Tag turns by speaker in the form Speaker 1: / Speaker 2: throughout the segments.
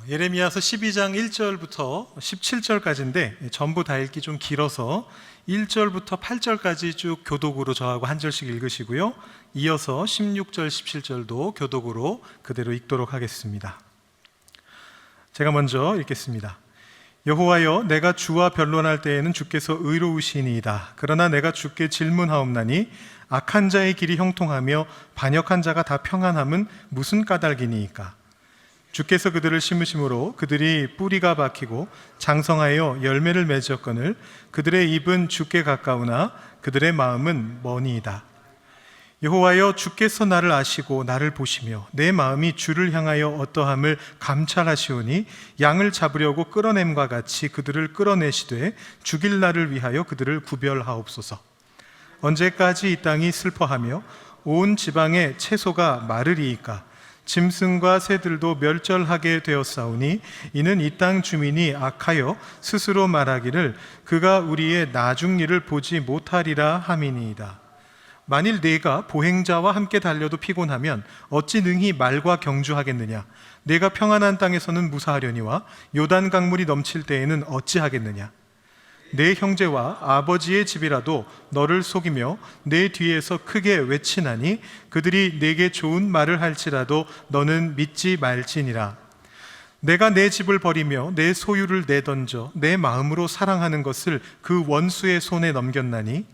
Speaker 1: 예레미야서 12장 1절부터 17절까지인데 전부 다 읽기 좀 길어서 1절부터 8절까지 쭉 교독으로 저하고 한 절씩 읽으시고요. 이어서 16절, 17절도 교독으로 그대로 읽도록 하겠습니다. 제가 먼저 읽겠습니다. 여호와여, 내가 주와 변론할 때에는 주께서 의로우시니이다. 그러나 내가 주께 질문하옵나니 악한 자의 길이 형통하며 반역한 자가 다 평안함은 무슨 까닭이니이까? 주께서 그들을 심으심으로 그들이 뿌리가 박히고 장성하여 열매를 맺었거늘 그들의 입은 주께 가까우나 그들의 마음은 머니이다. 여호와여, 주께서 나를 아시고 나를 보시며 내 마음이 주를 향하여 어떠함을 감찰하시오니 양을 잡으려고 끌어냄과 같이 그들을 끌어내시되 죽일 날을 위하여 그들을 구별하옵소서. 언제까지 이 땅이 슬퍼하며 온 지방의 채소가 마르리이까? 짐승과 새들도 멸절하게 되었사오니 이는 이 땅 주민이 악하여 스스로 말하기를 그가 우리의 나중 일을 보지 못하리라 함이니이다. 만일 내가 보행자와 함께 달려도 피곤하면 어찌 능히 말과 경주하겠느냐? 내가 평안한 땅에서는 무사하려니와 요단 강물이 넘칠 때에는 어찌하겠느냐? 내 형제와 아버지의 집이라도 너를 속이며 내 뒤에서 크게 외치나니 그들이 내게 좋은 말을 할지라도 너는 믿지 말지니라. 내가 내 집을 버리며 내 소유를 내던져 내 마음으로 사랑하는 것을 그 원수의 손에 넘겼나니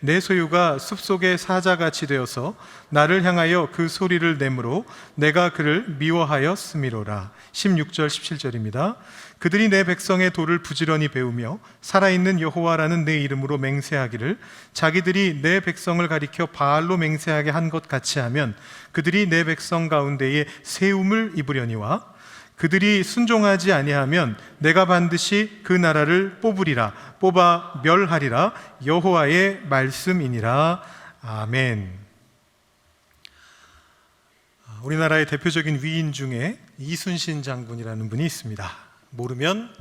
Speaker 1: 내 소유가 숲속의 사자같이 되어서 나를 향하여 그 소리를 내므로 내가 그를 미워하였음이로라. 16절 17절입니다. 그들이 내 백성의 도를 부지런히 배우며 살아있는 여호와라는 내 이름으로 맹세하기를 자기들이 내 백성을 가리켜 바알로 맹세하게 한 것 같이 하면 그들이 내 백성 가운데에 세움을 입으려니와 그들이 순종하지 아니하면 내가 반드시 그 나라를 뽑아 멸하리라. 여호와의 말씀이니라. 아멘. 우리나라의 대표적인 위인 중에 이순신 장군이라는 분이 있습니다. 모르면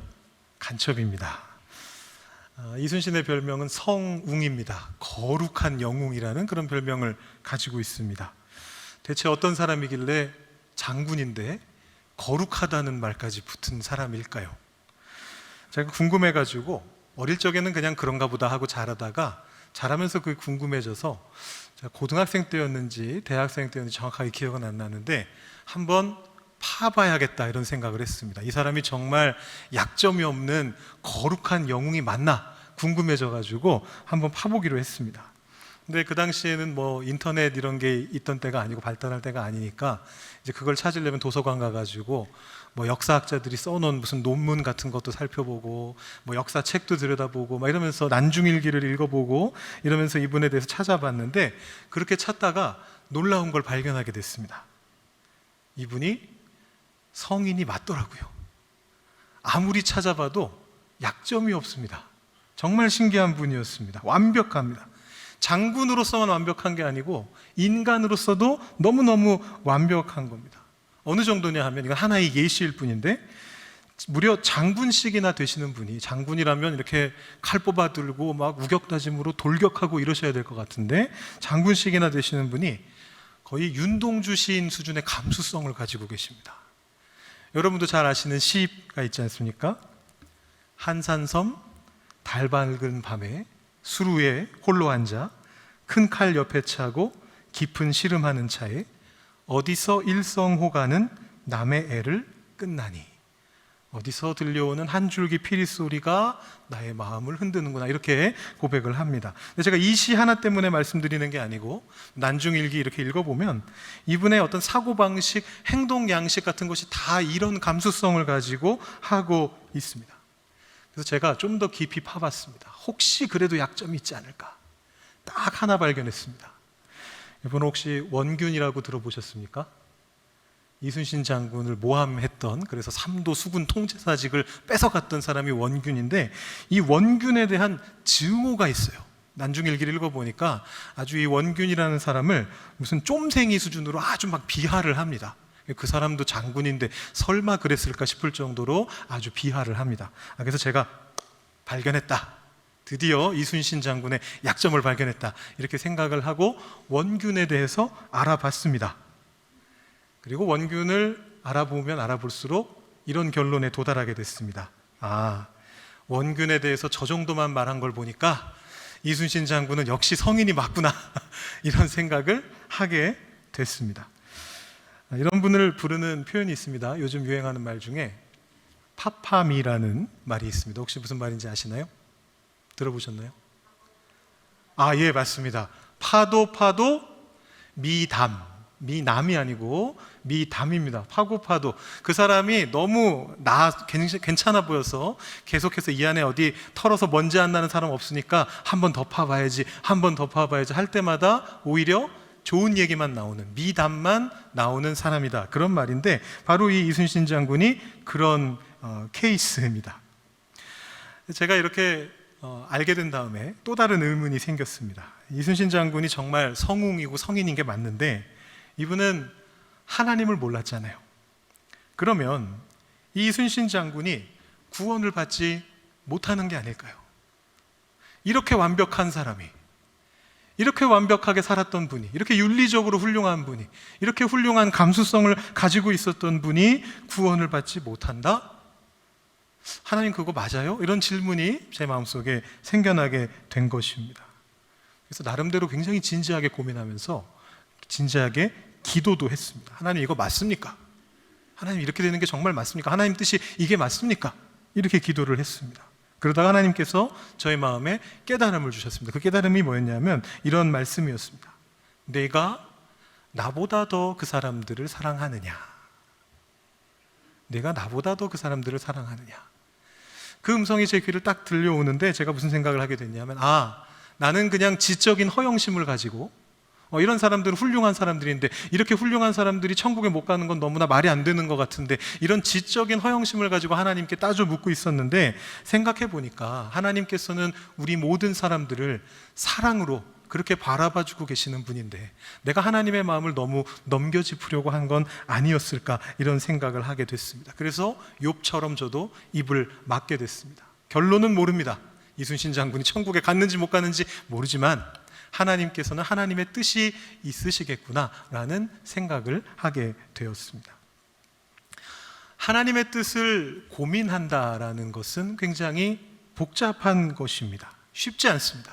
Speaker 1: 간첩입니다. 이순신의 별명은 성웅입니다. 거룩한 영웅이라는 그런 별명을 가지고 있습니다. 대체 어떤 사람이길래 장군인데 거룩하다는 말까지 붙은 사람일까요? 제가 궁금해가지고 어릴 적에는 그냥 그런가 보다 하고 자라다가 자라면서 그게 궁금해져서 제가 고등학생 때였는지 대학생 때였는지 정확하게 기억은 안 나는데 한번 파봐야겠다 이런 생각을 했습니다. 이 사람이 정말 약점이 없는 거룩한 영웅이 맞나 궁금해져가지고 한번 파보기로 했습니다. 근데 그 당시에는 뭐 인터넷 이런 게 있던 때가 아니고 발달할 때가 아니니까 이제 그걸 찾으려면 도서관 가가지고 뭐 역사학자들이 써놓은 무슨 논문 같은 것도 살펴보고 뭐 역사 책도 들여다보고 막 이러면서 난중일기를 읽어보고 이러면서 이분에 대해서 찾아봤는데 그렇게 찾다가 놀라운 걸 발견하게 됐습니다. 이분이 성인이 맞더라고요. 아무리 찾아봐도 약점이 없습니다. 정말 신기한 분이었습니다. 완벽합니다. 장군으로서만 완벽한 게 아니고 인간으로서도 너무너무 완벽한 겁니다. 어느 정도냐 하면 이건 하나의 예시일 뿐인데 무려 장군씩이나 되시는 분이, 장군이라면 이렇게 칼 뽑아 들고 막 우격다짐으로 돌격하고 이러셔야 될 것 같은데 장군씩이나 되시는 분이 거의 윤동주 시인 수준의 감수성을 가지고 계십니다. 여러분도 잘 아시는 시가 있지 않습니까? 한산섬 달 밝은 밤에 수루에 홀로 앉아 큰 칼 옆에 차고 깊은 씨름하는 차에 어디서 일성호가는 남의 애를 끝나니 어디서 들려오는 한 줄기 피리 소리가 나의 마음을 흔드는구나 이렇게 고백을 합니다. 근데 제가 이 시 하나 때문에 말씀드리는 게 아니고 난중일기 이렇게 읽어보면 이분의 어떤 사고방식, 행동 양식 같은 것이 다 이런 감수성을 가지고 하고 있습니다. 그래서 제가 좀 더 깊이 파봤습니다. 혹시 그래도 약점이 있지 않을까? 딱 하나 발견했습니다. 여러분 혹시 원균이라고 들어보셨습니까? 이순신 장군을 모함했던, 그래서 삼도 수군 통제사직을 뺏어갔던 사람이 원균인데 이 원균에 대한 증오가 있어요. 난중일기를 읽어보니까 아주 이 원균이라는 사람을 무슨 쫌생이 수준으로 아주 막 비하를 합니다. 그 사람도 장군인데 설마 그랬을까 싶을 정도로 아주 비하를 합니다. 그래서 제가 발견했다. 드디어 이순신 장군의 약점을 발견했다. 이렇게 생각을 하고 원균에 대해서 알아봤습니다. 그리고 원균을 알아보면 알아볼수록 이런 결론에 도달하게 됐습니다. 아, 원균에 대해서 저 정도만 말한 걸 보니까 이순신 장군은 역시 성인이 맞구나 이런 생각을 하게 됐습니다. 이런 분을 부르는 표현이 있습니다. 요즘 유행하는 말 중에 파파미라는 말이 있습니다. 혹시 무슨 말인지 아시나요? 들어보셨나요? 아, 예, 맞습니다. 파도 미담, 미남이 아니고 미담입니다. 파도. 그 사람이 너무 괜찮아 보여서 계속해서 이 안에 어디 털어서 먼지 안 나는 사람 없으니까 한 번 더 파봐야지 할 때마다 오히려 좋은 얘기만 나오는, 미담만 나오는 사람이다, 그런 말인데 바로 이 이순신 장군이 그런 케이스입니다. 제가 이렇게 알게 된 다음에 또 다른 의문이 생겼습니다. 이순신 장군이 정말 성웅이고 성인인 게 맞는데 이분은 하나님을 몰랐잖아요. 그러면 이 이순신 장군이 구원을 받지 못하는 게 아닐까요? 이렇게 완벽한 사람이, 이렇게 완벽하게 살았던 분이, 이렇게 윤리적으로 훌륭한 분이, 이렇게 훌륭한 감수성을 가지고 있었던 분이 구원을 받지 못한다? 하나님 그거 맞아요? 이런 질문이 제 마음속에 생겨나게 된 것입니다. 그래서 나름대로 굉장히 진지하게 고민하면서 진지하게 기도도 했습니다. 하나님 이거 맞습니까? 하나님 이렇게 되는 게 정말 맞습니까? 하나님 뜻이 이게 맞습니까? 이렇게 기도를 했습니다. 그러다가 하나님께서 저의 마음에 깨달음을 주셨습니다. 그 깨달음이 뭐였냐면 이런 말씀이었습니다. 내가 나보다 더 그 사람들을 사랑하느냐? 내가 나보다 더 그 사람들을 사랑하느냐? 그 음성이 제 귀를 딱 들려오는데 제가 무슨 생각을 하게 됐냐면, 나는 그냥 지적인 허영심을 가지고 이런 사람들은 훌륭한 사람들인데 이렇게 훌륭한 사람들이 천국에 못 가는 건 너무나 말이 안 되는 것 같은데, 이런 지적인 허영심을 가지고 하나님께 따져 묻고 있었는데, 생각해 보니까 하나님께서는 우리 모든 사람들을 사랑으로 그렇게 바라봐주고 계시는 분인데 내가 하나님의 마음을 너무 넘겨짚으려고 한 건 아니었을까, 이런 생각을 하게 됐습니다. 그래서 욥처럼 저도 입을 막게 됐습니다. 결론은 모릅니다. 이순신 장군이 천국에 갔는지 못 갔는지 모르지만 하나님께서는 하나님의 뜻이 있으시겠구나라는 생각을 하게 되었습니다. 하나님의 뜻을 고민한다라는 것은 굉장히 복잡한 것입니다. 쉽지 않습니다.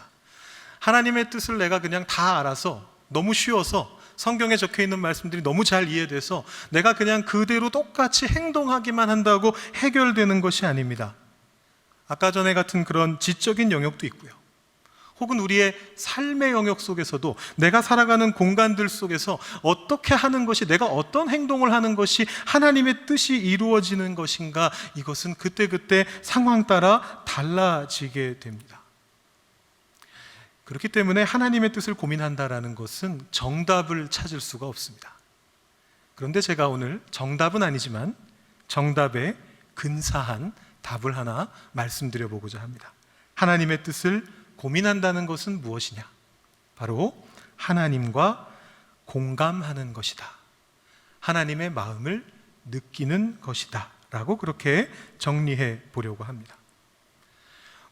Speaker 1: 하나님의 뜻을 내가 그냥 다 알아서, 너무 쉬워서, 성경에 적혀 있는 말씀들이 너무 잘 이해돼서 내가 그냥 그대로 똑같이 행동하기만 한다고 해결되는 것이 아닙니다. 아까 전에 같은 그런 지적인 영역도 있고요, 혹은 우리의 삶의 영역 속에서도 내가 살아가는 공간들 속에서 어떻게 하는 것이, 내가 어떤 행동을 하는 것이 하나님의 뜻이 이루어지는 것인가, 이것은 그때그때 상황 따라 달라지게 됩니다. 그렇기 때문에 하나님의 뜻을 고민한다라는 것은 정답을 찾을 수가 없습니다. 그런데 제가 오늘 정답은 아니지만 정답에 근사한 답을 하나 말씀드려보고자 합니다. 하나님의 뜻을 고민한다는 것은 무엇이냐? 바로 하나님과 공감하는 것이다. 하나님의 마음을 느끼는 것이다 라고 그렇게 정리해 보려고 합니다.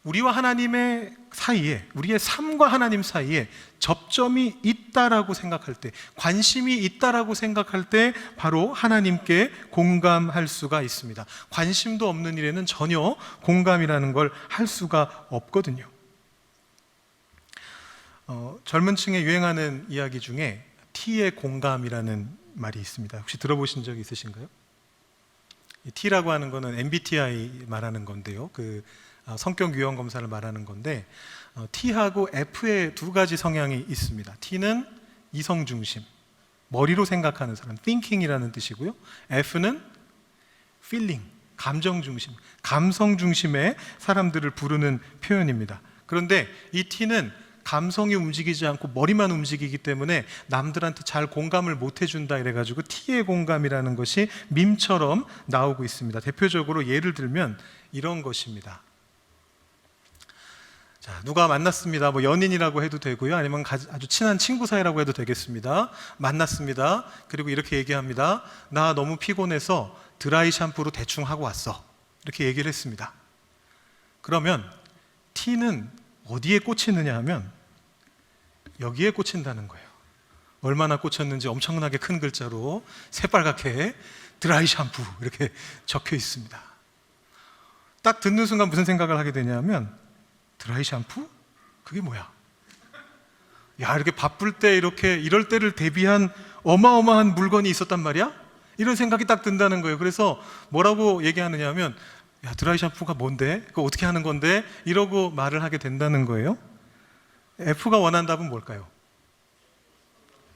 Speaker 1: 우리와 하나님의 사이에, 우리의 삶과 하나님 사이에 접점이 있다라고 생각할 때, 관심이 있다라고 생각할 때 바로 하나님께 공감할 수가 있습니다. 관심도 없는 일에는 전혀 공감이라는 걸 할 수가 없거든요. 젊은 층에 유행하는 이야기 중에 T의 공감이라는 말이 있습니다. 혹시 들어보신 적 있으신가요? T라고 하는 거는 MBTI 말하는 건데요, 성격 유형 검사를 말하는 건데, T하고 F의 두 가지 성향이 있습니다. T는 이성 중심, 머리로 생각하는 사람, thinking이라는 뜻이고요. F는 feeling, 감정 중심, 감성 중심의 사람들을 부르는 표현입니다. 그런데 이 T는 감성이 움직이지 않고 머리만 움직이기 때문에 남들한테 잘 공감을 못 해준다, 이래가지고 T의 공감이라는 것이 밈처럼 나오고 있습니다. 대표적으로 예를 들면 이런 것입니다. 자, 누가 만났습니다. 연인이라고 해도 되고요, 아니면 아주 친한 친구 사이라고 해도 되겠습니다. 만났습니다. 그리고 이렇게 얘기합니다. 나 너무 피곤해서 드라이 샴푸로 대충 하고 왔어. 이렇게 얘기를 했습니다. 그러면 T는 어디에 꽂히느냐 하면 여기에 꽂힌다는 거예요. 얼마나 꽂혔는지 엄청나게 큰 글자로 새빨갛게 드라이 샴푸 이렇게 적혀 있습니다. 딱 듣는 순간 무슨 생각을 하게 되냐면, 드라이 샴푸? 그게 뭐야? 야, 이렇게 바쁠 때 이렇게 이럴 때를 대비한 어마어마한 물건이 있었단 말이야? 이런 생각이 딱 든다는 거예요. 그래서 뭐라고 얘기하느냐 하면, 야, 드라이 샴푸가 뭔데? 그거 어떻게 하는 건데? 이러고 말을 하게 된다는 거예요. F가 원하는 답은 뭘까요?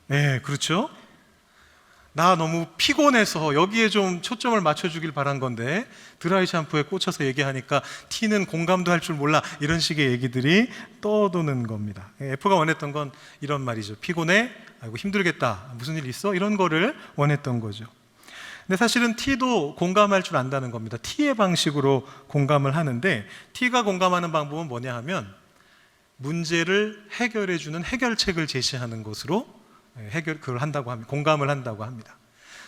Speaker 1: 네, 그렇죠? 나 너무 피곤해서 여기에 좀 초점을 맞춰주길 바란 건데 드라이 샴푸에 꽂혀서 얘기하니까 T는 공감도 할 줄 몰라, 이런 식의 얘기들이 떠도는 겁니다. F가 원했던 건 이런 말이죠. 피곤해? 아이고 힘들겠다. 무슨 일 있어? 이런 거를 원했던 거죠. 근데 사실은 T도 공감할 줄 안다는 겁니다. T의 방식으로 공감을 하는데, T가 공감하는 방법은 뭐냐 하면 문제를 해결해 주는 해결책을 제시하는 것으로 그걸 한다고 합니다. 공감을 한다고 합니다.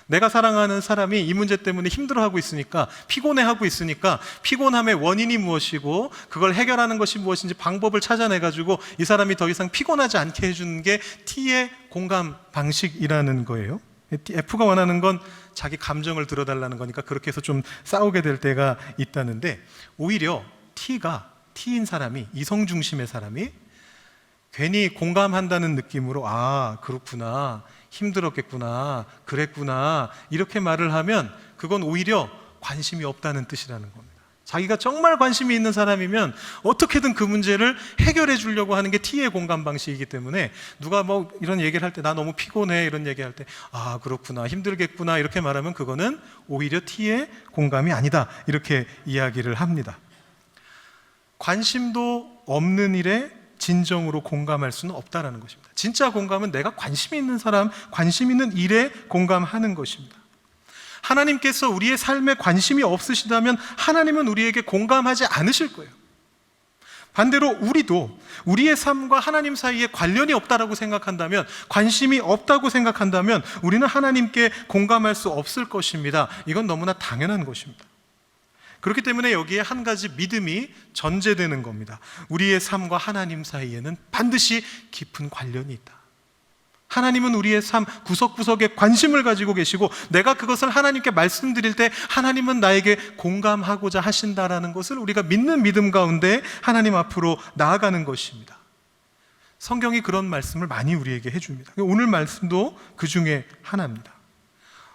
Speaker 1: 내가 사랑하는 사람이 이 문제 때문에 힘들어하고 있으니까, 피곤해하고 있으니까 피곤함의 원인이 무엇이고 그걸 해결하는 것이 무엇인지 방법을 찾아내가지고 이 사람이 더 이상 피곤하지 않게 해주는 게 T의 공감 방식이라는 거예요. F가 원하는 건 자기 감정을 들어달라는 거니까 그렇게 해서 좀 싸우게 될 때가 있다는데, 오히려 T인 사람이, 이성 중심의 사람이 괜히 공감한다는 느낌으로 아, 그렇구나, 힘들었겠구나, 그랬구나, 이렇게 말을 하면 그건 오히려 관심이 없다는 뜻이라는 겁니다. 자기가 정말 관심이 있는 사람이면 어떻게든 그 문제를 해결해 주려고 하는 게 T의 공감 방식이기 때문에, 누가 뭐 이런 얘기를 할 때 나 너무 피곤해 이런 얘기할 때 아, 그렇구나, 힘들겠구나 이렇게 말하면 그거는 오히려 T의 공감이 아니다, 이렇게 이야기를 합니다. 관심도 없는 일에 진정으로 공감할 수는 없다라는 것입니다. 진짜 공감은 내가 관심이 있는 사람, 관심 있는 일에 공감하는 것입니다. 하나님께서 우리의 삶에 관심이 없으시다면 하나님은 우리에게 공감하지 않으실 거예요. 반대로 우리도 우리의 삶과 하나님 사이에 관련이 없다라고 생각한다면, 관심이 없다고 생각한다면 우리는 하나님께 공감할 수 없을 것입니다. 이건 너무나 당연한 것입니다. 그렇기 때문에 여기에 한 가지 믿음이 전제되는 겁니다. 우리의 삶과 하나님 사이에는 반드시 깊은 관련이 있다. 하나님은 우리의 삶 구석구석에 관심을 가지고 계시고, 내가 그것을 하나님께 말씀드릴 때 하나님은 나에게 공감하고자 하신다라는 것을 우리가 믿는 믿음 가운데 하나님 앞으로 나아가는 것입니다. 성경이 그런 말씀을 많이 우리에게 해줍니다. 오늘 말씀도 그 중에 하나입니다.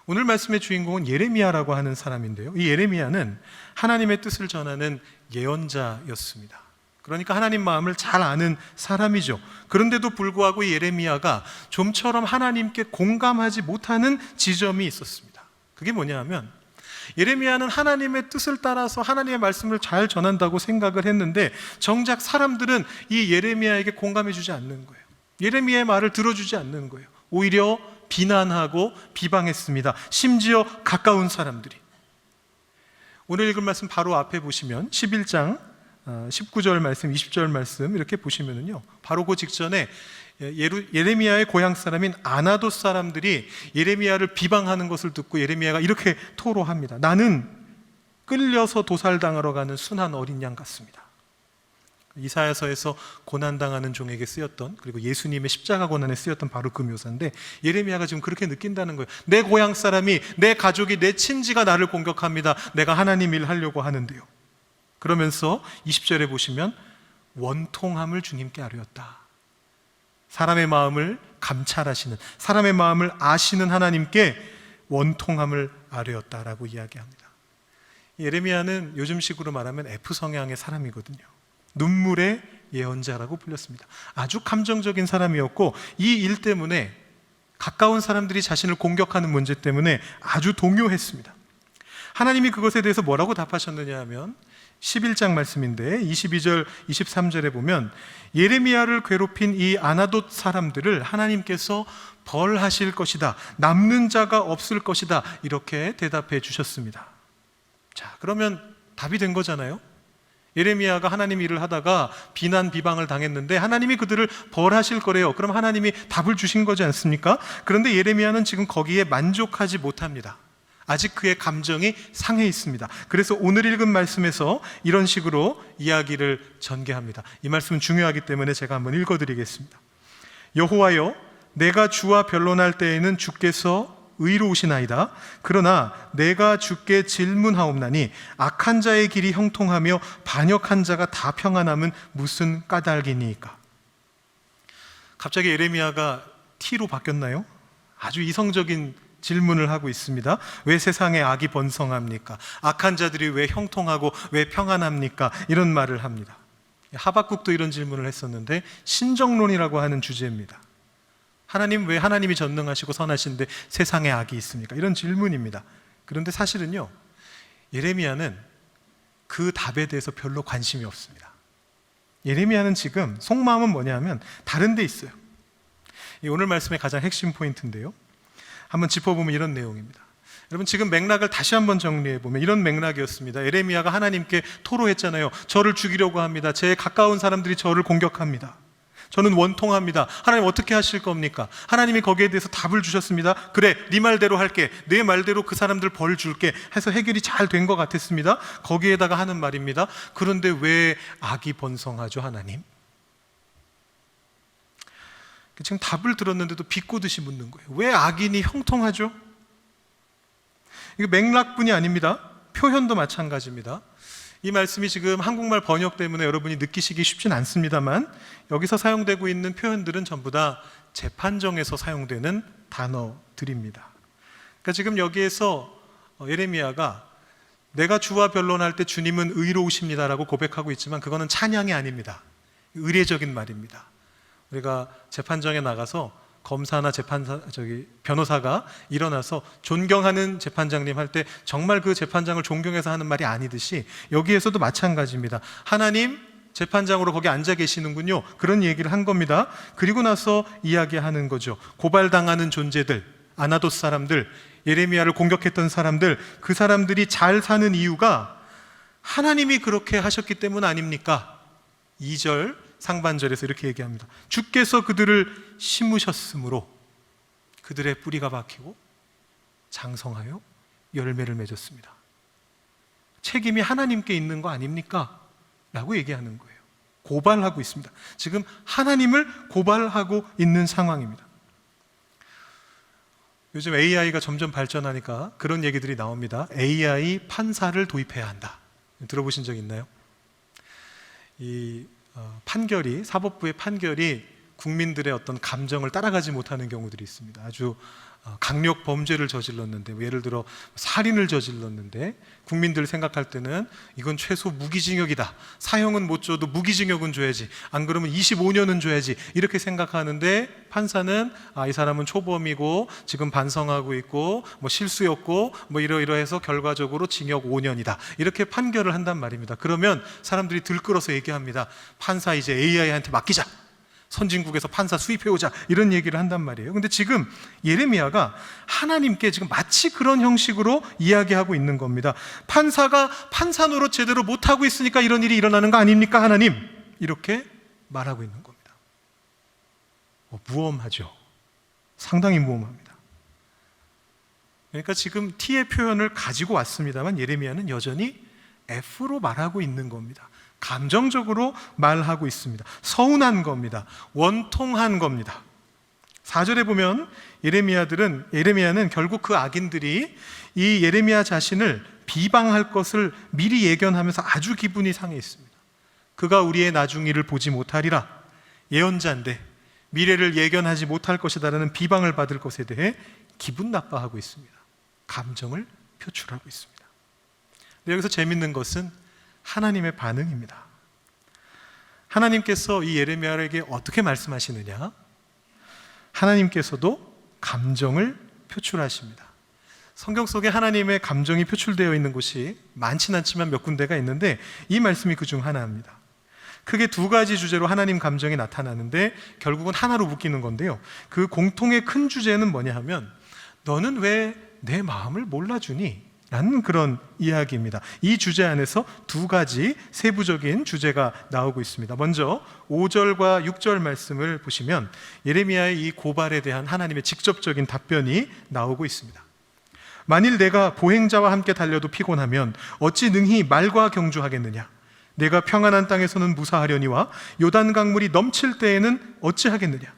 Speaker 1: 오늘 말씀의 주인공은 예레미야라고 하는 사람인데요, 이 예레미야는 하나님의 뜻을 전하는 예언자였습니다. 그러니까 하나님 마음을 잘 아는 사람이죠. 그런데도 불구하고 예레미야가 좀처럼 하나님께 공감하지 못하는 지점이 있었습니다. 그게 뭐냐 하면, 예레미야는 하나님의 뜻을 따라서 하나님의 말씀을 잘 전한다고 생각을 했는데, 정작 사람들은 이 예레미야에게 공감해 주지 않는 거예요. 예레미야의 말을 들어주지 않는 거예요. 오히려 비난하고 비방했습니다. 심지어 가까운 사람들이. 오늘 읽은 말씀 바로 앞에 보시면 11장 19절 말씀, 20절 말씀 이렇게 보시면은요, 바로 그 직전에 예레미야의 고향 사람인 아나돗 사람들이 예레미야를 비방하는 것을 듣고 예레미야가 이렇게 토로합니다. 나는 끌려서 도살당하러 가는 순한 어린 양 같습니다. 이사야서에서 고난당하는 종에게 쓰였던, 그리고 예수님의 십자가 고난에 쓰였던 바로 그 묘사인데, 예레미야가 지금 그렇게 느낀다는 거예요. 내 고향 사람이, 내 가족이, 내 친지가 나를 공격합니다. 내가 하나님 일 하려고 하는데요. 그러면서 20절에 보시면 원통함을 주님께 아뢰었다. 사람의 마음을 감찰하시는, 사람의 마음을 아시는 하나님께 원통함을 아뢰었다라고 이야기합니다. 예레미야는 요즘식으로 말하면 F 성향의 사람이거든요. 눈물의 예언자라고 불렸습니다. 아주 감정적인 사람이었고, 이 일 때문에 가까운 사람들이 자신을 공격하는 문제 때문에 아주 동요했습니다. 하나님이 그것에 대해서 뭐라고 답하셨느냐 하면 11장 말씀인데 22절 23절에 보면, 예레미야를 괴롭힌 이 아나돗 사람들을 하나님께서 벌하실 것이다, 남는 자가 없을 것이다, 이렇게 대답해 주셨습니다. 자, 그러면 답이 된 거잖아요. 예레미야가 하나님 일을 하다가 비난 비방을 당했는데 하나님이 그들을 벌하실 거래요. 그럼 하나님이 답을 주신 거지 않습니까? 그런데 예레미야는 지금 거기에 만족하지 못합니다. 아직 그의 감정이 상해 있습니다. 그래서 오늘 읽은 말씀에서 이런 식으로 이야기를 전개합니다. 이 말씀은 중요하기 때문에 제가 한번 읽어드리겠습니다. 여호와여, 내가 주와 변론할 때에는 주께서 의로우시나이다. 그러나 내가 주께 질문하옵나니 악한 자의 길이 형통하며 반역한 자가 다 평안함은 무슨 까닭이니까? 갑자기 예레미야가 T로 바뀌었나요? 아주 이성적인 질문을 하고 있습니다. 왜 세상에 악이 번성합니까? 악한 자들이 왜 형통하고 왜 평안합니까? 이런 말을 합니다. 하박국도 이런 질문을 했었는데 신정론이라고 하는 주제입니다. 하나님, 왜 하나님이 전능하시고 선하신데 세상에 악이 있습니까? 이런 질문입니다. 그런데 사실은요, 예레미야는 그 답에 대해서 별로 관심이 없습니다. 예레미야는 지금 속마음은 뭐냐면 다른 데 있어요. 오늘 말씀의 가장 핵심 포인트인데요, 한번 짚어보면 이런 내용입니다. 여러분, 지금 맥락을 다시 한번 정리해보면 이런 맥락이었습니다. 예레미야가 하나님께 토로했잖아요. 저를 죽이려고 합니다. 제 가까운 사람들이 저를 공격합니다. 저는 원통합니다. 하나님 어떻게 하실 겁니까? 하나님이 거기에 대해서 답을 주셨습니다. 그래, 네 말대로 할게. 내 말대로 그 사람들 벌 줄게 해서 해결이 잘 된 것 같았습니다. 거기에다가 하는 말입니다. 그런데 왜 악이 번성하죠, 하나님? 지금 답을 들었는데도 비꼬듯이 묻는 거예요. 왜 악인이 형통하죠? 이게 맥락뿐이 아닙니다. 표현도 마찬가지입니다. 이 말씀이 지금 한국말 번역 때문에 여러분이 느끼시기 쉽진 않습니다만, 여기서 사용되고 있는 표현들은 전부 다 재판정에서 사용되는 단어들입니다. 그러니까 지금 여기에서 예레미야가 내가 주와 변론할 때 주님은 의로우십니다라고 고백하고 있지만 그거는 찬양이 아닙니다. 의례적인 말입니다. 우리가 재판정에 나가서 검사나 변호사가 일어나서 존경하는 재판장님 할 때 정말 그 재판장을 존경해서 하는 말이 아니듯이 여기에서도 마찬가지입니다. 하나님, 재판장으로 거기 앉아 계시는군요. 그런 얘기를 한 겁니다. 그리고 나서 이야기하는 거죠. 고발당하는 존재들, 아나돗 사람들, 예레미야를 공격했던 사람들, 그 사람들이 잘 사는 이유가 하나님이 그렇게 하셨기 때문 아닙니까? 2절 상반절에서 이렇게 얘기합니다. 주께서 그들을 심으셨으므로 그들의 뿌리가 박히고 장성하여 열매를 맺었습니다. 책임이 하나님께 있는 거 아닙니까? 라고 얘기하는 거예요. 고발하고 있습니다. 지금 하나님을 고발하고 있는 상황입니다. 요즘 AI가 점점 발전하니까 그런 얘기들이 나옵니다. AI 판사를 도입해야 한다. 들어보신 적 있나요? 판결이, 사법부의 판결이 국민들의 어떤 감정을 따라가지 못하는 경우들이 있습니다. 아주 강력 범죄를 저질렀는데, 예를 들어 살인을 저질렀는데 국민들 생각할 때는 이건 최소 무기징역이다. 사형은 못 줘도 무기징역은 줘야지. 안 그러면 25년은 줘야지. 이렇게 생각하는데 판사는 이 사람은 초범이고 지금 반성하고 있고 실수였고 이러이러해서 결과적으로 징역 5년이다. 이렇게 판결을 한단 말입니다. 그러면 사람들이 들끓어서 얘기합니다. 판사 이제 AI한테 맡기자. 선진국에서 판사 수입해오자, 이런 얘기를 한단 말이에요. 근데 지금 예레미야가 하나님께 지금 마치 그런 형식으로 이야기하고 있는 겁니다. 판사가 판사 노릇 제대로 못하고 있으니까 이런 일이 일어나는 거 아닙니까, 하나님? 이렇게 말하고 있는 겁니다. 무엄하죠. 상당히 무엄합니다. 그러니까 지금 T의 표현을 가지고 왔습니다만 예레미야는 여전히 F로 말하고 있는 겁니다. 감정적으로 말하고 있습니다. 서운한 겁니다. 원통한 겁니다. 4절에 보면 예레미야는 결국 그 악인들이 이 예레미야 자신을 비방할 것을 미리 예견하면서 아주 기분이 상해 있습니다. 그가 우리의 나중 일을 보지 못하리라. 예언자인데 미래를 예견하지 못할 것이다라는 비방을 받을 것에 대해 기분 나빠하고 있습니다. 감정을 표출하고 있습니다. 여기서 재밌는 것은 하나님의 반응입니다. 하나님께서 이 예레미야에게 어떻게 말씀하시느냐? 하나님께서도 감정을 표출하십니다. 성경 속에 하나님의 감정이 표출되어 있는 곳이 많지는 않지만 몇 군데가 있는데 이 말씀이 그 중 하나입니다. 크게 두 가지 주제로 하나님 감정이 나타나는데 결국은 하나로 묶이는 건데요. 그 공통의 큰 주제는 뭐냐 하면 너는 왜 내 마음을 몰라주니? 라는 그런 이야기입니다. 이 주제 안에서 두 가지 세부적인 주제가 나오고 있습니다. 먼저 5절과 6절 말씀을 보시면 예레미야의 이 고발에 대한 하나님의 직접적인 답변이 나오고 있습니다. 만일 내가 보행자와 함께 달려도 피곤하면 어찌 능히 말과 경주하겠느냐? 내가 평안한 땅에서는 무사하려니와 요단 강물이 넘칠 때에는 어찌하겠느냐?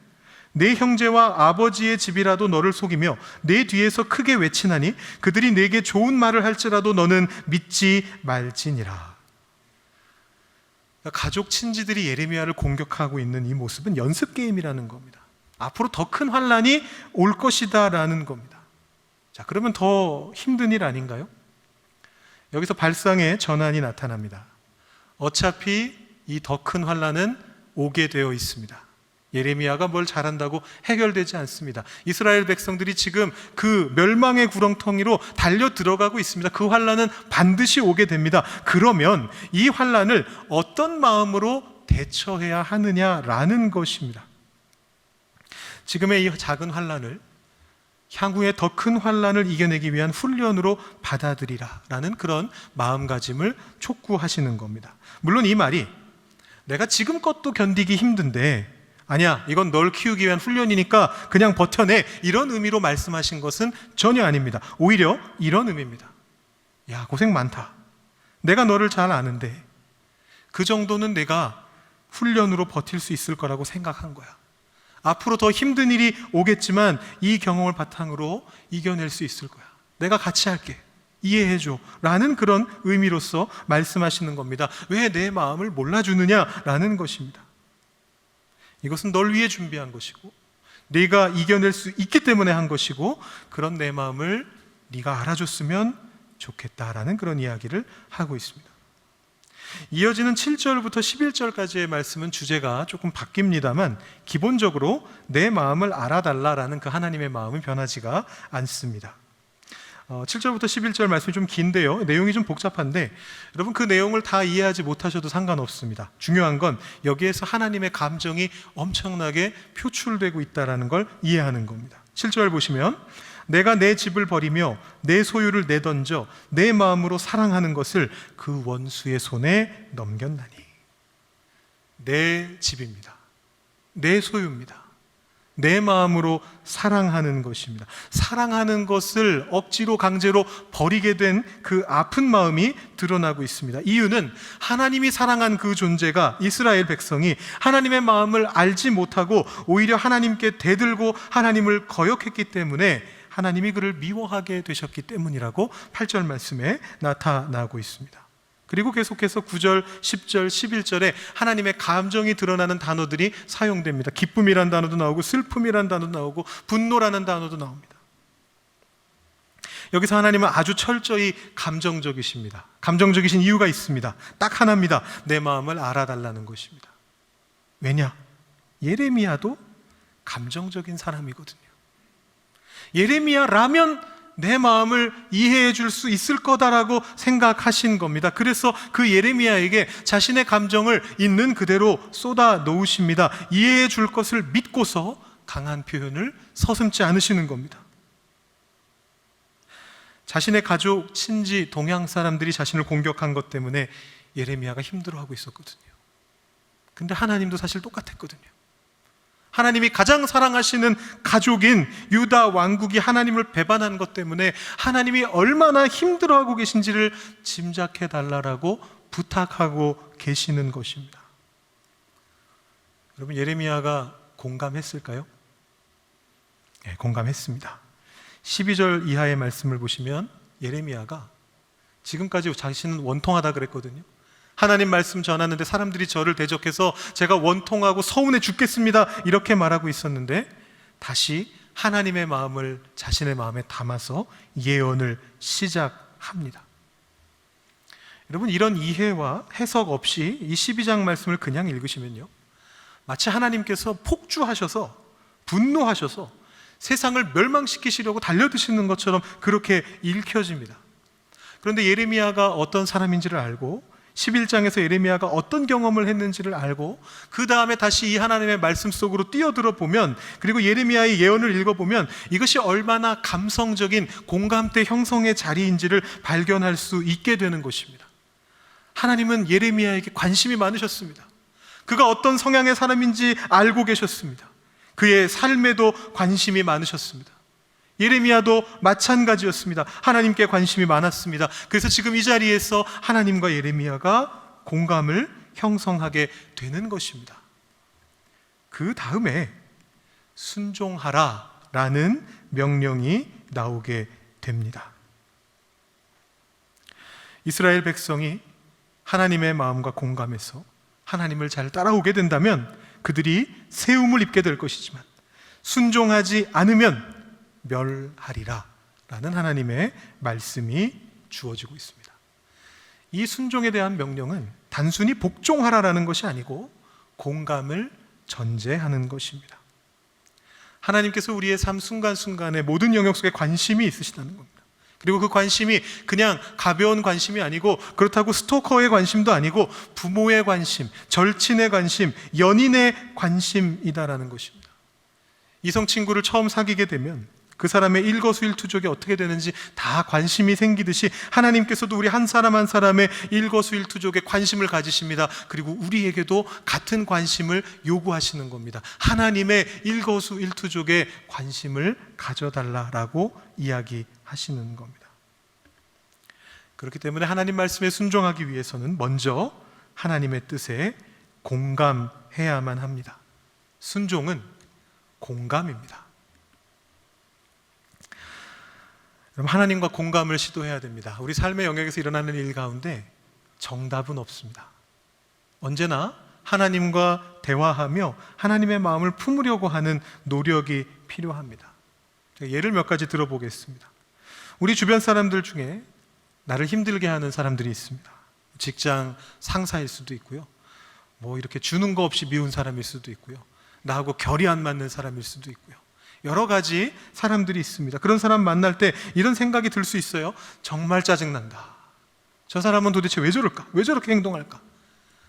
Speaker 1: 내 형제와 아버지의 집이라도 너를 속이며 내 뒤에서 크게 외치나니 그들이 내게 좋은 말을 할지라도 너는 믿지 말지니라. 가족 친지들이 예레미야를 공격하고 있는 이 모습은 연습 게임이라는 겁니다. 앞으로 더 큰 환란이 올 것이다 라는 겁니다. 자, 그러면 더 힘든 일 아닌가요? 여기서 발상의 전환이 나타납니다. 어차피 이 더 큰 환란은 오게 되어 있습니다. 예레미야가 뭘 잘한다고 해결되지 않습니다. 이스라엘 백성들이 지금 그 멸망의 구렁텅이로 달려 들어가고 있습니다. 그 환란은 반드시 오게 됩니다. 그러면 이 환란을 어떤 마음으로 대처해야 하느냐라는 것입니다. 지금의 이 작은 환란을 향후에 더 큰 환란을 이겨내기 위한 훈련으로 받아들이라라는 그런 마음가짐을 촉구하시는 겁니다. 물론 이 말이 내가 지금 것도 견디기 힘든데 아니야, 이건 널 키우기 위한 훈련이니까 그냥 버텨내, 이런 의미로 말씀하신 것은 전혀 아닙니다. 오히려 이런 의미입니다. 야, 고생 많다. 내가 너를 잘 아는데 그 정도는 내가 훈련으로 버틸 수 있을 거라고 생각한 거야. 앞으로 더 힘든 일이 오겠지만 이 경험을 바탕으로 이겨낼 수 있을 거야. 내가 같이 할게. 이해해줘. 라는 그런 의미로서 말씀하시는 겁니다. 왜 내 마음을 몰라주느냐라는 것입니다. 이것은 널 위해 준비한 것이고 네가 이겨낼 수 있기 때문에 한 것이고 그런 내 마음을 네가 알아줬으면 좋겠다라는 그런 이야기를 하고 있습니다. 이어지는 7절부터 11절까지의 말씀은 주제가 조금 바뀝니다만 기본적으로 내 마음을 알아달라라는 그 하나님의 마음은 변하지가 않습니다. 7절부터 11절 말씀이 좀 긴데요, 내용이 좀 복잡한데 여러분 그 내용을 다 이해하지 못하셔도 상관없습니다. 중요한 건 여기에서 하나님의 감정이 엄청나게 표출되고 있다는 걸 이해하는 겁니다. 7절 보시면 내가 내 집을 버리며 내 소유를 내던져 내 마음으로 사랑하는 것을 그 원수의 손에 넘겼나니. 내 집입니다. 내 소유입니다. 내 마음으로 사랑하는 것입니다. 사랑하는 것을 억지로 강제로 버리게 된 그 아픈 마음이 드러나고 있습니다. 이유는 하나님이 사랑한 그 존재가 이스라엘 백성이 하나님의 마음을 알지 못하고 오히려 하나님께 대들고 하나님을 거역했기 때문에 하나님이 그를 미워하게 되셨기 때문이라고 8절 말씀에 나타나고 있습니다. 그리고 계속해서 9절, 10절, 11절에 하나님의 감정이 드러나는 단어들이 사용됩니다. 기쁨이란 단어도 나오고 슬픔이란 단어도 나오고 분노라는 단어도 나옵니다. 여기서 하나님은 아주 철저히 감정적이십니다. 감정적이신 이유가 있습니다. 딱 하나입니다. 내 마음을 알아달라는 것입니다. 왜냐? 예레미야도 감정적인 사람이거든요. 예레미야라면 내 마음을 이해해 줄 수 있을 거다라고 생각하신 겁니다. 그래서 그 예레미야에게 자신의 감정을 있는 그대로 쏟아 놓으십니다. 이해해 줄 것을 믿고서 강한 표현을 서슴지 않으시는 겁니다. 자신의 가족, 친지, 동양 사람들이 자신을 공격한 것 때문에 예레미야가 힘들어하고 있었거든요. 근데 하나님도 사실 똑같았거든요. 하나님이 가장 사랑하시는 가족인 유다 왕국이 하나님을 배반한 것 때문에 하나님이 얼마나 힘들어하고 계신지를 짐작해 달라고 부탁하고 계시는 것입니다. 여러분, 예레미야가 공감했을까요? 네, 공감했습니다. 12절 이하의 말씀을 보시면 예레미야가 지금까지 자신은 원통하다 그랬거든요. 하나님 말씀 전하는데 사람들이 저를 대적해서 제가 원통하고 서운해 죽겠습니다 이렇게 말하고 있었는데 다시 하나님의 마음을 자신의 마음에 담아서 예언을 시작합니다. 여러분, 이런 이해와 해석 없이 이 12장 말씀을 그냥 읽으시면요, 마치 하나님께서 폭주하셔서 분노하셔서 세상을 멸망시키시려고 달려드시는 것처럼 그렇게 읽혀집니다. 그런데 예레미야가 어떤 사람인지를 알고 11장에서 예레미야가 어떤 경험을 했는지를 알고 그 다음에 다시 이 하나님의 말씀 속으로 뛰어들어 보면, 그리고 예레미야의 예언을 읽어보면 이것이 얼마나 감성적인 공감대 형성의 자리인지를 발견할 수 있게 되는 것입니다. 하나님은 예레미야에게 관심이 많으셨습니다. 그가 어떤 성향의 사람인지 알고 계셨습니다. 그의 삶에도 관심이 많으셨습니다. 예레미야도 마찬가지였습니다. 하나님께 관심이 많았습니다. 그래서 지금 이 자리에서 하나님과 예레미야가 공감을 형성하게 되는 것입니다. 그 다음에 순종하라라는 명령이 나오게 됩니다. 이스라엘 백성이 하나님의 마음과 공감해서 하나님을 잘 따라오게 된다면 그들이 세움을 입게 될 것이지만 순종하지 않으면 멸하리라 라는 하나님의 말씀이 주어지고 있습니다. 이 순종에 대한 명령은 단순히 복종하라라는 것이 아니고 공감을 전제하는 것입니다. 하나님께서 우리의 삶 순간순간의 모든 영역 속에 관심이 있으시다는 겁니다. 그리고 그 관심이 그냥 가벼운 관심이 아니고 그렇다고 스토커의 관심도 아니고 부모의 관심, 절친의 관심, 연인의 관심이다라는 것입니다. 이성 친구를 처음 사귀게 되면 그 사람의 일거수일투족이 어떻게 되는지 다 관심이 생기듯이 하나님께서도 우리 한 사람 한 사람의 일거수일투족에 관심을 가지십니다. 그리고 우리에게도 같은 관심을 요구하시는 겁니다. 하나님의 일거수일투족에 관심을 가져달라라고 이야기하시는 겁니다. 그렇기 때문에 하나님 말씀에 순종하기 위해서는 먼저 하나님의 뜻에 공감해야만 합니다. 순종은 공감입니다. 그럼 하나님과 공감을 시도해야 됩니다. 우리 삶의 영역에서 일어나는 일 가운데 정답은 없습니다. 언제나 하나님과 대화하며 하나님의 마음을 품으려고 하는 노력이 필요합니다. 예를 몇 가지 들어보겠습니다. 우리 주변 사람들 중에 나를 힘들게 하는 사람들이 있습니다. 직장 상사일 수도 있고요. 뭐 이렇게 주는 거 없이 미운 사람일 수도 있고요. 나하고 결이 안 맞는 사람일 수도 있고요. 여러 가지 사람들이 있습니다. 그런 사람 만날 때 이런 생각이 들 수 있어요. 정말 짜증난다. 저 사람은 도대체 왜 저럴까? 왜 저렇게 행동할까?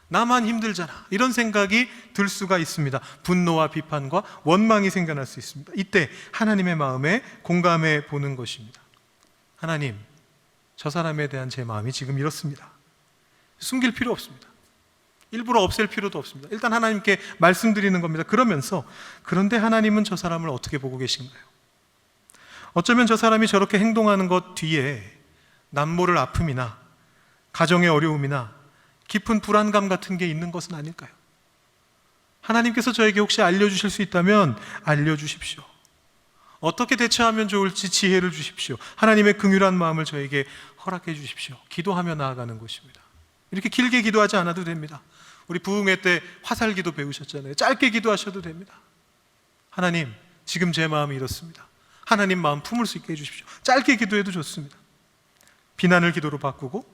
Speaker 1: 나만 힘들잖아. 이런 생각이 들 수가 있습니다. 분노와 비판과 원망이 생겨날 수 있습니다. 이때 하나님의 마음에 공감해 보는 것입니다. 하나님, 저 사람에 대한 제 마음이 지금 이렇습니다. 숨길 필요 없습니다. 일부러 없앨 필요도 없습니다. 일단 하나님께 말씀드리는 겁니다. 그러면서 그런데 하나님은 저 사람을 어떻게 보고 계신가요? 어쩌면 저 사람이 저렇게 행동하는 것 뒤에 남모를 아픔이나 가정의 어려움이나 깊은 불안감 같은 게 있는 것은 아닐까요? 하나님께서 저에게 혹시 알려주실 수 있다면 알려주십시오. 어떻게 대처하면 좋을지 지혜를 주십시오. 하나님의 긍휼한 마음을 저에게 허락해 주십시오. 기도하며 나아가는 것입니다. 이렇게 길게 기도하지 않아도 됩니다. 우리 부흥회 때 화살기도 배우셨잖아요. 짧게 기도하셔도 됩니다. 하나님, 지금 제 마음이 이렇습니다. 하나님 마음 품을 수 있게 해주십시오. 짧게 기도해도 좋습니다. 비난을 기도로 바꾸고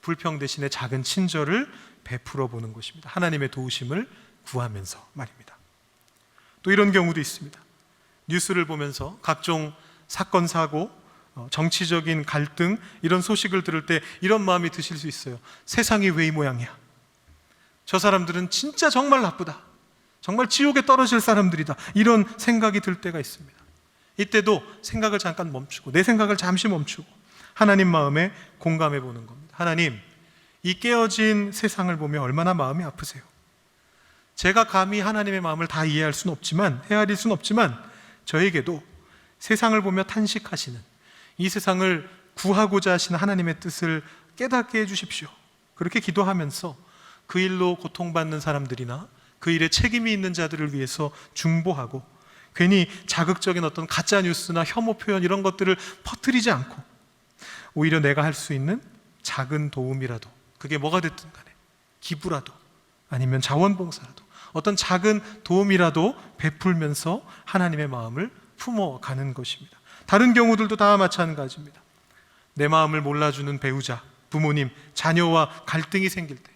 Speaker 1: 불평 대신에 작은 친절을 베풀어 보는 것입니다. 하나님의 도우심을 구하면서 말입니다. 또 이런 경우도 있습니다. 뉴스를 보면서 각종 사건, 사고, 정치적인 갈등 이런 소식을 들을 때 이런 마음이 드실 수 있어요. 세상이 왜 이 모양이야? 저 사람들은 진짜 정말 나쁘다. 정말 지옥에 떨어질 사람들이다. 이런 생각이 들 때가 있습니다. 이때도 생각을 잠깐 멈추고 내 생각을 잠시 멈추고 하나님 마음에 공감해 보는 겁니다. 하나님, 이 깨어진 세상을 보며 얼마나 마음이 아프세요? 제가 감히 하나님의 마음을 다 이해할 수는 없지만, 헤아릴 수는 없지만 저에게도 세상을 보며 탄식하시는 이 세상을 구하고자 하시는 하나님의 뜻을 깨닫게 해주십시오. 그렇게 기도하면서 그 일로 고통받는 사람들이나 그 일에 책임이 있는 자들을 위해서 중보하고 괜히 자극적인 어떤 가짜 뉴스나 혐오 표현 이런 것들을 퍼뜨리지 않고 오히려 내가 할 수 있는 작은 도움이라도, 그게 뭐가 됐든 간에 기부라도 아니면 자원봉사라도 어떤 작은 도움이라도 베풀면서 하나님의 마음을 품어가는 것입니다. 다른 경우들도 다 마찬가지입니다. 내 마음을 몰라주는 배우자, 부모님, 자녀와 갈등이 생길 때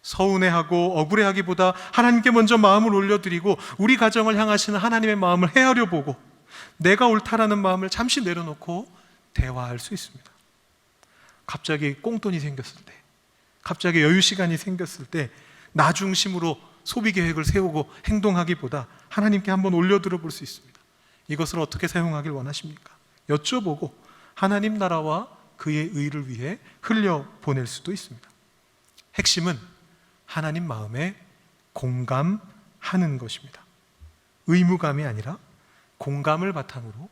Speaker 1: 서운해하고 억울해하기보다 하나님께 먼저 마음을 올려드리고 우리 가정을 향하시는 하나님의 마음을 헤아려 보고 내가 옳다라는 마음을 잠시 내려놓고 대화할 수 있습니다. 갑자기 꽁돈이 생겼을 때, 갑자기 여유 시간이 생겼을 때 나 중심으로 소비 계획을 세우고 행동하기보다 하나님께 한번 올려들어 볼 수 있습니다. 이것을 어떻게 사용하길 원하십니까? 여쭤보고 하나님 나라와 그의 의를 위해 흘려보낼 수도 있습니다. 핵심은 하나님 마음에 공감하는 것입니다. 의무감이 아니라 공감을 바탕으로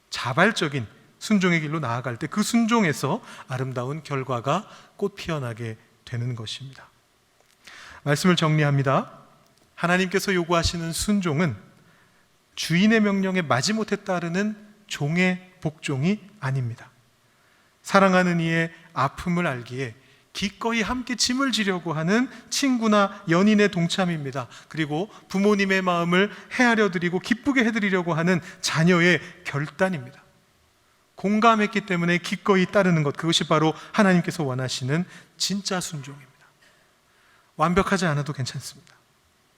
Speaker 1: 자발적인 순종의 길로 나아갈 때 그 순종에서 아름다운 결과가 꽃 피어나게 되는 것입니다. 말씀을 정리합니다. 하나님께서 요구하시는 순종은 주인의 명령에 마지못해 따르는 종의 복종이 아닙니다. 사랑하는 이의 아픔을 알기에 기꺼이 함께 짐을 지려고 하는 친구나 연인의 동참입니다. 그리고 부모님의 마음을 헤아려 드리고 기쁘게 해드리려고 하는 자녀의 결단입니다. 공감했기 때문에 기꺼이 따르는 것, 그것이 바로 하나님께서 원하시는 진짜 순종입니다. 완벽하지 않아도 괜찮습니다.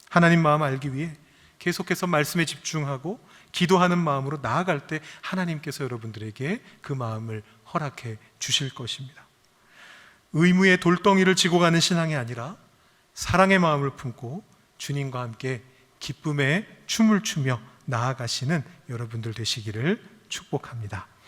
Speaker 1: 하나님 마음 알기 위해 계속해서 말씀에 집중하고 기도하는 마음으로 나아갈 때 하나님께서 여러분들에게 그 마음을 허락해 주실 것입니다. 의무의 돌덩이를 지고 가는 신앙이 아니라 사랑의 마음을 품고 주님과 함께 기쁨의 춤을 추며 나아가시는 여러분들 되시기를 축복합니다.